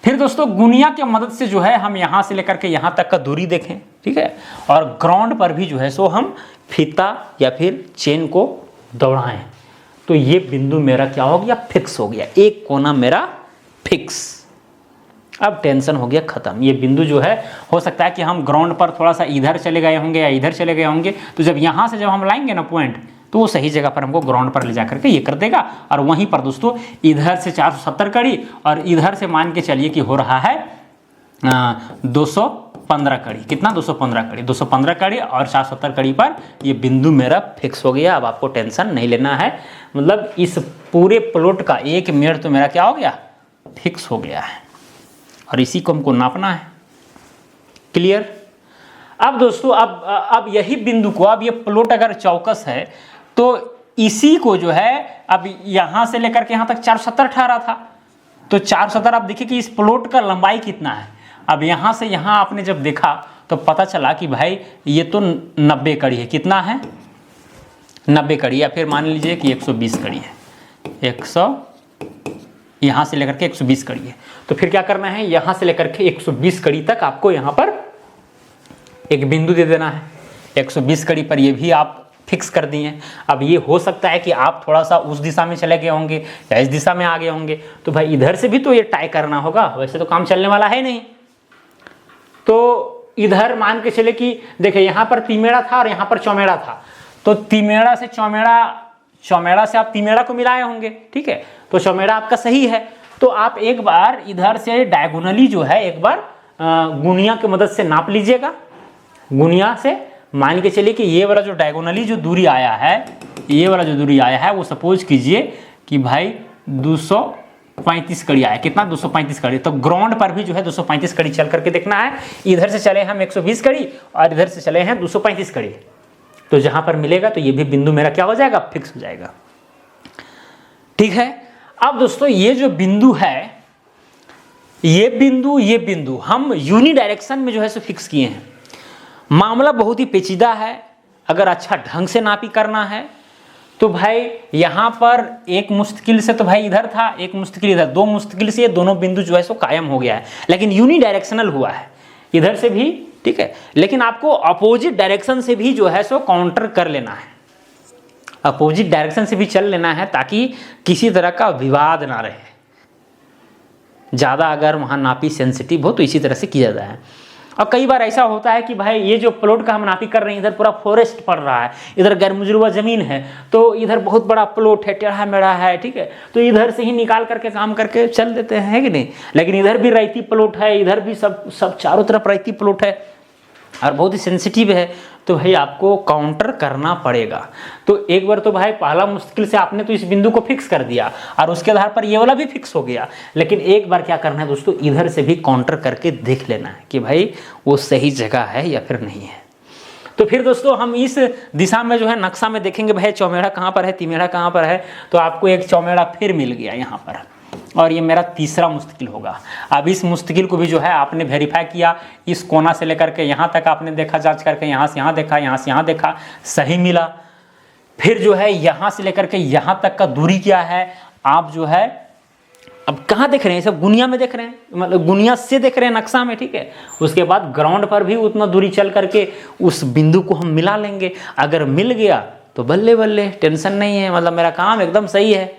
फिर दोस्तों गुनिया की मदद से जो है हम यहाँ से लेकर के यहाँ तक का दूरी देखें, ठीक है। और ग्राउंड पर भी जो है सो हम फीता या फिर चेन को दौड़ाएं, तो ये बिंदु मेरा क्या हो गया, फिक्स हो गया। एक कोना मेरा फिक्स। अब टेंशन हो गया खत्म। ये बिंदु जो है, हो सकता है कि हम ग्राउंड पर थोड़ा सा इधर चले गए होंगे या इधर चले गए होंगे, तो जब यहाँ से जब हम लाएंगे ना पॉइंट, तो वो सही जगह पर हमको ग्राउंड पर ले जा करके ये कर देगा। और वहीं पर दोस्तों इधर से 470 कड़ी और इधर से मान के चलिए कि हो रहा है 215 कड़ी। कितना, 215 कड़ी। 215 कड़ी और 470 कड़ी पर ये बिंदु मेरा फिक्स हो गया। अब आपको टेंशन नहीं लेना है, मतलब इस पूरे प्लॉट का 1 मिनट तो मेरा क्या हो गया, फिक्स हो गया है। और इसी को हमको नापना है। क्लियर। अब दोस्तों अब यही बिंदु को, अब ये प्लॉट अगर चौकस है तो इसी को जो है, अब यहां से लेकर के यहां तक 470 ठहरा था, तो 470 आप देखिए कि इस प्लॉट का लंबाई कितना है। अब यहां से यहां आपने जब देखा तो पता चला कि भाई ये तो 90 कड़ी है। कितना है, 90 कड़ी, या फिर मान लीजिए कि 120 कड़ी है। 100 यहां से लेकर के 120 कड़ी है। तो फिर क्या करना है, यहां से लेकर के 120 कड़ी तक आपको यहां पर एक बिंदु दे देना है। 120 कड़ी पर ये भी आप फिक्स कर दिए। अब ये हो सकता है कि आप थोड़ा सा उस दिशा में चले गए होंगे या इस दिशा में आ गए होंगे, तो भाई इधर से भी तो ये टाई करना होगा, वैसे तो काम चलने वाला है नहीं। तो इधर मान के चले कि देखिए यहां पर तिमेड़ा था और यहां पर चौमेड़ा था, तो तिमेड़ा से चौमेड़ा से आप तिमेड़ा को मिलाए होंगे, ठीक है। तो चौमेड़ा आपका सही है। तो आप एक बार इधर से डायगोनली जो है एक बार गुनिया की मदद से नाप लीजिएगा। गुनिया से मान के चलिए कि ये वाला जो डायगोनली जो दूरी आया है, ये वाला जो दूरी आया है, वो सपोज कीजिए कि भाई 235 कड़ी आया। कितना, 235 कड़ी। तो ग्राउंड पर भी जो है 235 कड़ी चल करके देखना है। इधर से चले हम 120 कड़ी और इधर से चले हैं 235 कड़ी। तो जहां पर मिलेगा तो ये भी बिंदु मेरा क्या हो जाएगा, फिक्स हो जाएगा, ठीक है। अब दोस्तों ये जो बिंदु है, ये बिंदु हम यूनि डायरेक्शन में जो है सो फिक्स किए हैं। मामला बहुत ही पेचीदा है। अगर अच्छा ढंग से नापी करना है तो भाई यहां पर एक मुश्किल से तो भाई इधर था, एक मुश्किल इधर, 2 मुश्किल से ये दोनों बिंदु जो है सो कायम हो गया है। लेकिन यूनि डायरेक्शनल हुआ है इधर से भी, ठीक है। लेकिन आपको अपोजिट डायरेक्शन से भी जो है सो काउंटर कर लेना है, अपोजिट डायरेक्शन से भी चल लेना है, ताकि किसी तरह का विवाद ना रहे। ज़्यादा अगर वहाँ नापी सेंसिटिव हो तो इसी तरह से किया जाता है। और कई बार ऐसा होता है कि भाई ये जो प्लॉट का हम नापी कर रहे हैं, इधर पूरा फॉरेस्ट पड़ रहा है, इधर गैरमुजरुआ ज़मीन है, तो इधर बहुत बड़ा प्लॉट है, टेढ़ा मेढ़ा है, ठीक है। तो इधर से ही निकाल करके काम करके चल देते हैं, है कि नहीं। लेकिन इधर भी रैती प्लॉट है, इधर भी सब चारों तरफ रैती प्लॉट है और बहुत ही सेंसिटिव है, तो भाई आपको काउंटर करना पड़ेगा। तो एक बार तो भाई पहला मुश्किल से आपने तो इस बिंदु को फिक्स कर दिया और उसके आधार पर ये वाला भी फिक्स हो गया। लेकिन एक बार क्या करना है दोस्तों, इधर से भी काउंटर करके देख लेना है कि भाई वो सही जगह है या फिर नहीं है। तो फिर दोस्तों हम इस दिशा में जो है नक्शा में देखेंगे भाई चौमेड़ा कहाँ पर है, तिमेड़ा कहाँ पर है। तो आपको एक चौमेड़ा फिर मिल गया यहाँ पर, और ये मेरा तीसरा मुश्किल होगा। अब इस मुश्किल को भी जो है आपने वेरीफाई किया, इस कोना से लेकर के यहाँ तक आपने देखा, जांच करके यहाँ से यहाँ देखा, यहाँ से यहाँ देखा, सही मिला। फिर जो है यहाँ से लेकर के यहाँ तक का दूरी क्या है, आप जो है अब कहाँ देख रहे हैं, सब गुनिया में देख रहे हैं, मतलब गुनिया से देख रहे हैं नक्शा में, ठीक है। उसके बाद ग्राउंड पर भी उतना दूरी चल करके उस बिंदु को हम मिला लेंगे। अगर मिल गया तो बल्ले बल्ले, टेंशन नहीं है, मतलब मेरा काम एकदम सही है।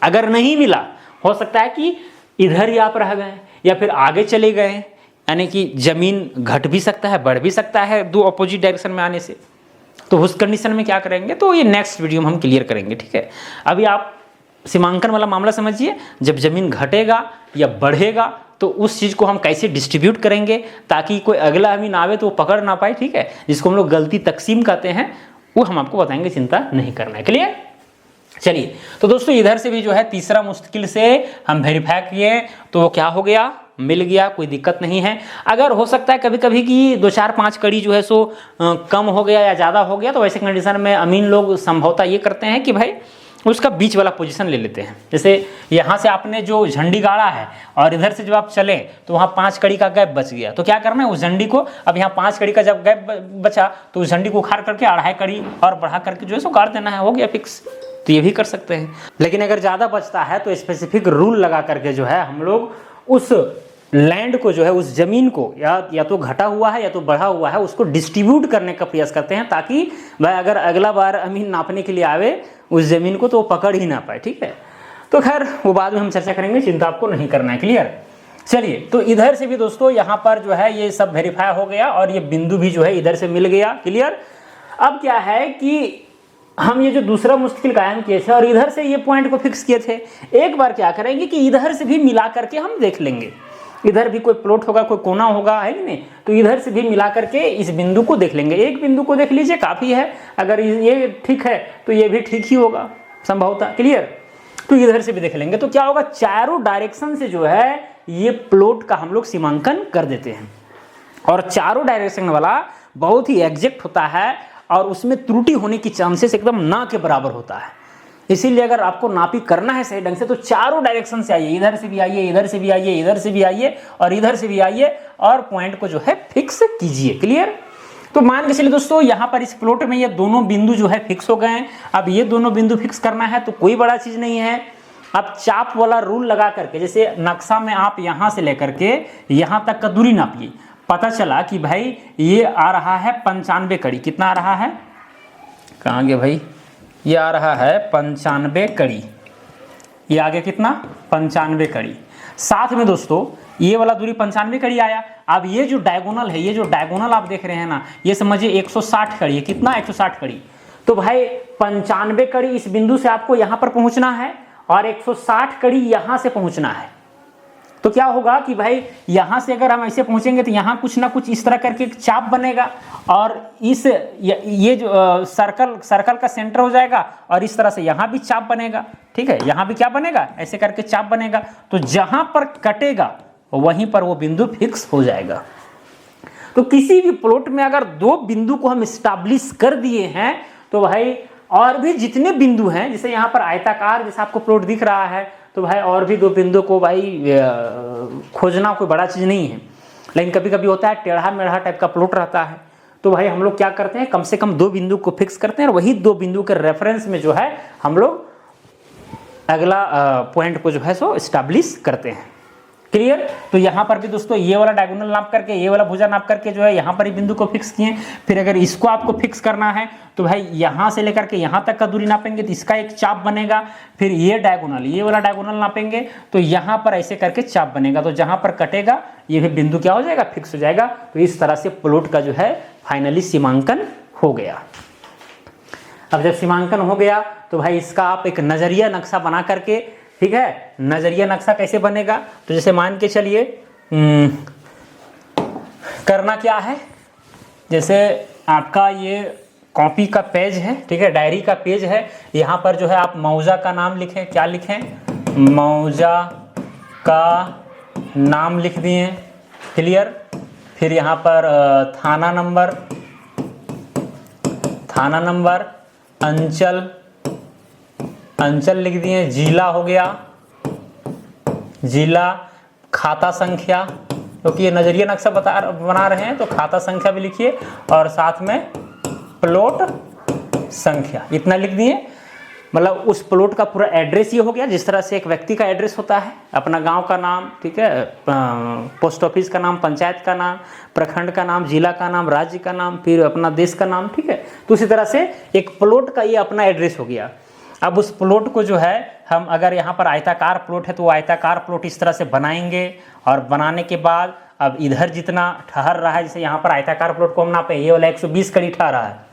अगर नहीं मिला, हो सकता है कि इधर ही आप रह गए या फिर आगे चले गए, यानी कि जमीन घट भी सकता है, बढ़ भी सकता है 2 अपोजिट डायरेक्शन में आने से। तो उस कंडीशन में क्या करेंगे, तो ये नेक्स्ट वीडियो में हम क्लियर करेंगे, ठीक है। अभी आप सीमांकन वाला मामला समझिए। जब जमीन घटेगा या बढ़ेगा तो उस चीज़ को हम कैसे डिस्ट्रीब्यूट करेंगे ताकि कोई अगला अमीन आवे तो वो पकड़ ना पाए, ठीक है। जिसको हम लोग गलती तकसीम कहते हैं, वो हम आपको बताएंगे, चिंता नहीं करना है। क्लियर। चलिए, तो दोस्तों इधर से भी जो है तीसरा मुश्किल से हम वेरीफाई किए तो वो क्या हो गया, मिल गया, कोई दिक्कत नहीं है। अगर हो सकता है कभी कभी कि 2 4 5 कड़ी जो है सो कम हो गया या ज़्यादा हो गया, तो वैसे कंडीशन में अमीन लोग संभवतः ये करते हैं कि भाई उसका बीच वाला पोजीशन ले लेते हैं। जैसे यहाँ से आपने जो झंडी गाड़ा है और इधर से जब आप चले तो वहाँ 5 कड़ी का गैप बच गया, तो क्या करना है उस झंडी को, अब यहाँ 5 कड़ी का जब गैप बचा तो उस झंडी को उखाड़ करके 2.5 कड़ी और बढ़ा करके जो है सो गाड़ देना है, हो गया फिक्स। तो ये भी कर सकते हैं। लेकिन अगर ज़्यादा बचता है तो स्पेसिफिक रूल लगा करके जो है हम लोग उस लैंड को जो है, उस जमीन को या तो घटा हुआ है या तो बढ़ा हुआ है, उसको डिस्ट्रीब्यूट करने का प्रयास करते हैं, ताकि वह अगर अगला बार अमीन नापने के लिए आवे उस जमीन को तो वो पकड़ ही ना पाए। ठीक है, तो खैर वो बाद में हम चर्चा करेंगे, चिंता आपको नहीं करना है। क्लियर। चलिए, तो इधर से भी दोस्तों यहाँ पर जो है ये सब वेरीफाई हो गया और ये बिंदु भी जो है इधर से मिल गया। क्लियर। अब क्या है कि हम ये जो दूसरा मुश्किल कायम किए थे और इधर से ये पॉइंट को फिक्स किए थे, एक बार क्या करेंगे कि इधर से भी मिला करके हम देख लेंगे। इधर भी कोई प्लॉट होगा, कोई कोना होगा, है कि नहीं, तो इधर से भी मिला करके इस बिंदु को देख लेंगे। एक बिंदु को देख लीजिए काफ़ी है, अगर ये ठीक है तो ये भी ठीक ही होगा संभवतः। क्लियर। तो इधर से भी देख लेंगे, तो क्या होगा, चारों डायरेक्शन से जो है ये प्लॉट का हम लोग सीमांकन कर देते हैं। और चारों डायरेक्शन वाला बहुत ही एग्जैक्ट होता है और उसमें त्रुटि होने की चांसेस एकदम ना के बराबर होता है। इसीलिए अगर आपको नापी करना है सही ढंग से तो चारों डायरेक्शन से आइए, इधर से भी आइए, इधर से भी आइए, इधर से भी आइए और इधर से भी आइए और पॉइंट को जो है फिक्स कीजिए। क्लियर। तो मान के चलिए दोस्तों यहाँ पर इस प्लॉट में ये दोनों बिंदु जो है फिक्स हो गए हैं। अब ये दोनों बिंदु फिक्स करना है तो कोई बड़ा चीज नहीं है। अब चाप वाला रूल लगा करके, जैसे नक्शा में आप यहाँ से लेकर के यहाँ तक का दूरी नापिए, पता चला कि भाई ये आ रहा है 95 कड़ी। कितना आ रहा है, कहाँ गया भाई, ये आ रहा है 95 कड़ी। ये आगे कितना, 95 कड़ी। साथ में दोस्तों ये वाला दूरी 95 कड़ी आया। अब ये जो डायगोनल है, ये जो डायगोनल आप देख रहे हैं ना, ये समझिए 160 कड़ी है। कितना, 160 कड़ी। तो भाई 95 कड़ी इस बिंदु से आपको यहाँ पर पहुँचना है और 160 कड़ी यहाँ से पहुँचना है। तो क्या होगा कि भाई यहाँ से अगर हम ऐसे पहुँचेंगे तो यहाँ कुछ ना कुछ इस तरह करके एक चाप बनेगा और इस ये जो सर्कल का सेंटर हो जाएगा और इस तरह से यहाँ भी चाप बनेगा। ठीक है, यहाँ भी क्या बनेगा, ऐसे करके चाप बनेगा। तो जहाँ पर कटेगा वहीं पर वो बिंदु फिक्स हो जाएगा। तो किसी भी प्लॉट में अगर 2 बिंदु को हम स्टैब्लिश कर दिए हैं तो भाई और भी जितने बिंदु हैं, जैसे यहाँ पर आयताकार जैसा आपको प्लॉट दिख रहा है, तो भाई और भी 2 बिंदु को भाई खोजना कोई बड़ा चीज़ नहीं है। लेकिन कभी कभी होता है टेढ़ा मेढ़ा टाइप का प्लॉट रहता है, तो भाई हम लोग क्या करते हैं, कम से कम 2 बिंदु को फिक्स करते हैं और वही 2 बिंदु के रेफरेंस में जो है हम लोग अगला पॉइंट को जो है सो एस्टैब्लिश करते हैं। क्लियर। तो यहाँ पर भी दोस्तों ये वाला डायगोनल नाप करके, ये वाला भुजा नाप करके जो है यहाँ पर ही बिंदु को फिक्स किए। फिर अगर इसको आपको फिक्स करना है तो भाई यहाँ से लेकर के यहाँ तक का दूरी नापेंगे तो इसका एक चाप बनेगा। फिर ये डायगोनल, ये वाला डायगोनल नापेंगे तो यहाँ पर ऐसे करके चाप बनेगा। तो जहाँ पर कटेगा ये भी बिंदु क्या हो जाएगा, फिक्स हो जाएगा। तो इस तरह से प्लॉट का जो है फाइनली सीमांकन हो गया। अब जब सीमांकन हो गया तो भाई इसका आप एक नजरिया नक्शा बना करके, ठीक है, नजरिया नक्शा कैसे बनेगा, तो जैसे मान के चलिए करना क्या है, जैसे आपका ये कॉपी का पेज है, ठीक है, डायरी का पेज है। यहाँ पर जो है आप मौजा का नाम लिखें। क्या लिखें, मौजा का नाम लिख दिए। क्लियर। फिर यहाँ पर थाना नंबर, अंचल लिख दिए। जिला हो गया, जिला, खाता संख्या, क्योंकि ये नजरिया नक्शा बना रहे हैं तो खाता संख्या भी लिखिए और साथ में प्लॉट संख्या, इतना लिख दिए। मतलब उस प्लॉट का पूरा एड्रेस ये हो गया, जिस तरह से एक व्यक्ति का एड्रेस होता है, अपना गांव का नाम, ठीक है, पोस्ट ऑफिस का नाम, पंचायत का नाम, प्रखंड का नाम, जिला का नाम, राज्य का नाम, फिर अपना देश का नाम, ठीक है। तो उसी तरह से एक प्लॉट का ये अपना एड्रेस हो गया। अब उस प्लॉट को जो है हम, अगर यहाँ पर आयताकार प्लॉट है तो वो आयताकार प्लॉट इस तरह से बनाएंगे और बनाने के बाद अब इधर जितना ठहर रहा है, जैसे यहाँ पर आयताकार प्लॉट को हम नापे, ये वाला 120 कड़ी ठहरा है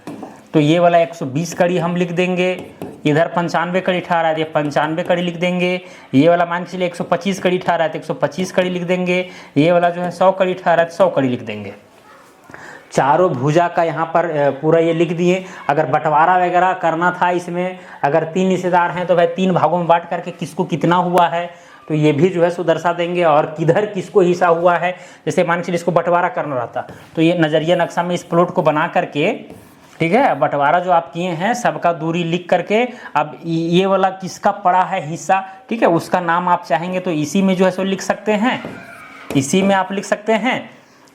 तो ये वाला 120 कड़ी हम लिख देंगे। इधर 95 कड़ी ठहरा है तो ये 95 कड़ी लिख देंगे। ये वाला मान के चलिए 125 कड़ी ठहरा है तो 125 कड़ी लिख देंगे। ये वाला जो है 100 कड़ी ठहरा है तो 100 कड़ी लिख देंगे। चारों भुजा का यहाँ पर पूरा ये लिख दिए। अगर बंटवारा वगैरह करना था इसमें, अगर 3 हिस्सेदार हैं तो भाई 3 भागों में बांट करके किसको कितना हुआ है तो ये भी जो है सो दर्शा देंगे, और किधर किसको हिस्सा हुआ है। जैसे मान के चलिए इसको बंटवारा करना रहता तो ये नज़रिया नक्शा में इस प्लॉट को बना करके, ठीक है, बंटवारा जो आप किए हैं सबका दूरी लिख करके, अब ये वाला किसका पड़ा है हिस्सा, ठीक है, उसका नाम आप चाहेंगे तो इसी में जो है सो लिख सकते हैं, इसी में आप लिख सकते हैं,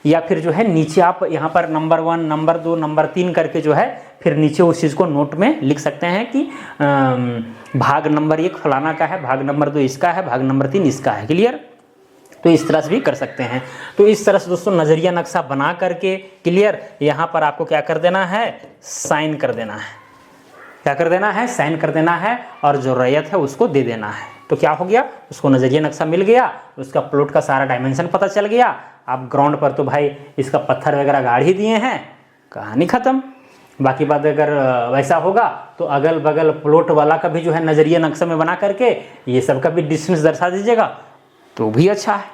या फिर जो है नीचे आप यहाँ पर नंबर 1, नंबर 2, नंबर 3 करके जो है फिर नीचे उस चीज़ को नोट में लिख सकते हैं कि भाग नंबर 1 फलाना का है, भाग नंबर 2 इसका है, भाग नंबर 3 इसका है। क्लियर? तो इस तरह से भी कर सकते हैं। तो इस तरह से दोस्तों नज़रिया नक्शा बना करके, क्लियर, यहाँ पर आपको क्या कर देना है, साइन कर देना है। क्या कर देना है, साइन कर देना है, और जो रैयत है उसको दे देना है। तो क्या हो गया, उसको नज़रिया नक्शा मिल गया, उसका प्लॉट का सारा डायमेंशन पता चल गया। आप ग्राउंड पर तो भाई इसका पत्थर वगैरह गाड़ ही दिए हैं, कहानी खत्म। बाकी बात अगर वैसा होगा तो अगल बगल प्लॉट वाला का भी जो है नज़रिया नक्शा में बना करके ये सब का भी डिस्टेंस दर्शा दीजिएगा तो भी अच्छा है,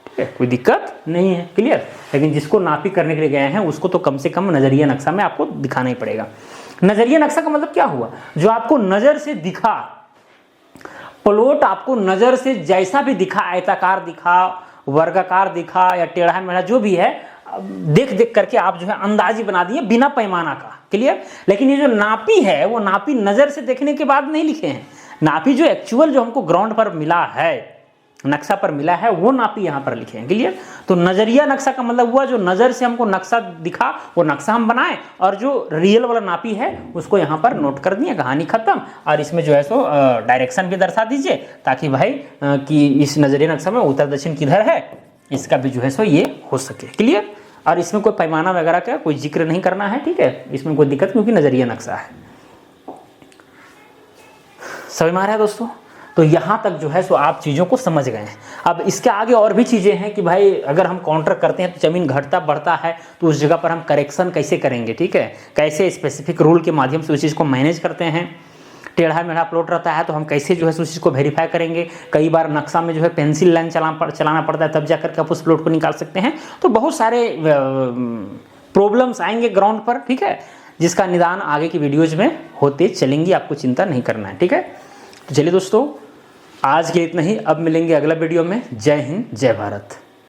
ठीक है, कोई दिक्कत नहीं है। क्लियर? लेकिन जिसको नापी करने के लिए गए हैं उसको तो कम से कम नज़रिया नक्शा में आपको दिखाना ही पड़ेगा। नज़रिया नक्शा का मतलब क्या हुआ, जो आपको नज़र से दिखा, प्लॉट आपको नज़र से जैसा भी दिखा, आयताकार दिखा, वर्गाकार दिखा या टेढ़ा मेढ़ा जो भी है, देख देख करके आप जो है अंदाजी बना दिए बिना पैमाना का। क्लियर? लेकिन ये जो नापी है वो नापी नज़र से देखने के बाद नहीं लिखे हैं, नापी जो एक्चुअल जो हमको ग्राउंड पर मिला है, नक्शा पर मिला है, वो नापी यहाँ पर लिखे हैं। क्लियर? तो नज़रिया नक्शा का मतलब हुआ जो नज़र से हमको नक्शा दिखा वो नक्शा हम बनाए, और जो रियल वाला नापी है उसको यहाँ पर नोट कर दिए, कहानी खत्म। और इसमें जो है सो डायरेक्शन भी दर्शा दीजिए ताकि भाई कि इस नज़रिया नक्शा में उत्तर दक्षिण किधर है इसका भी जो है सो ये हो सके। क्लियर? और इसमें कोई पैमाना वगैरह का कोई जिक्र नहीं करना है, ठीक है, इसमें कोई दिक्कत, क्योंकि नज़रिया नक्शा है। समझ में आ रहा है दोस्तों? तो यहाँ तक जो है सो आप चीज़ों को समझ गए हैं। अब इसके आगे और भी चीज़ें हैं कि भाई अगर हम काउंटर करते हैं तो ज़मीन घटता बढ़ता है तो उस जगह पर हम करेक्शन कैसे करेंगे, ठीक है, कैसे स्पेसिफिक रूल के माध्यम से उस चीज़ को मैनेज करते हैं। टेढ़ा मेढ़ा प्लॉट रहता है तो हम कैसे जो है उस चीज़ को वेरीफाई करेंगे। कई बार नक्शा में जो है पेंसिल लाइन चलाना पड़ता है, तब जाकर के आप उस प्लॉट को निकाल सकते हैं। तो बहुत सारे प्रॉब्लम्स आएंगे ग्राउंड पर, ठीक है, जिसका निदान आगे की वीडियोज़ में होते चलेंगी, आपको चिंता नहीं करना है, ठीक है। तो चलिए दोस्तों, आज के इतना ही, अब मिलेंगे अगला वीडियो में। जय हिंद, जय भारत।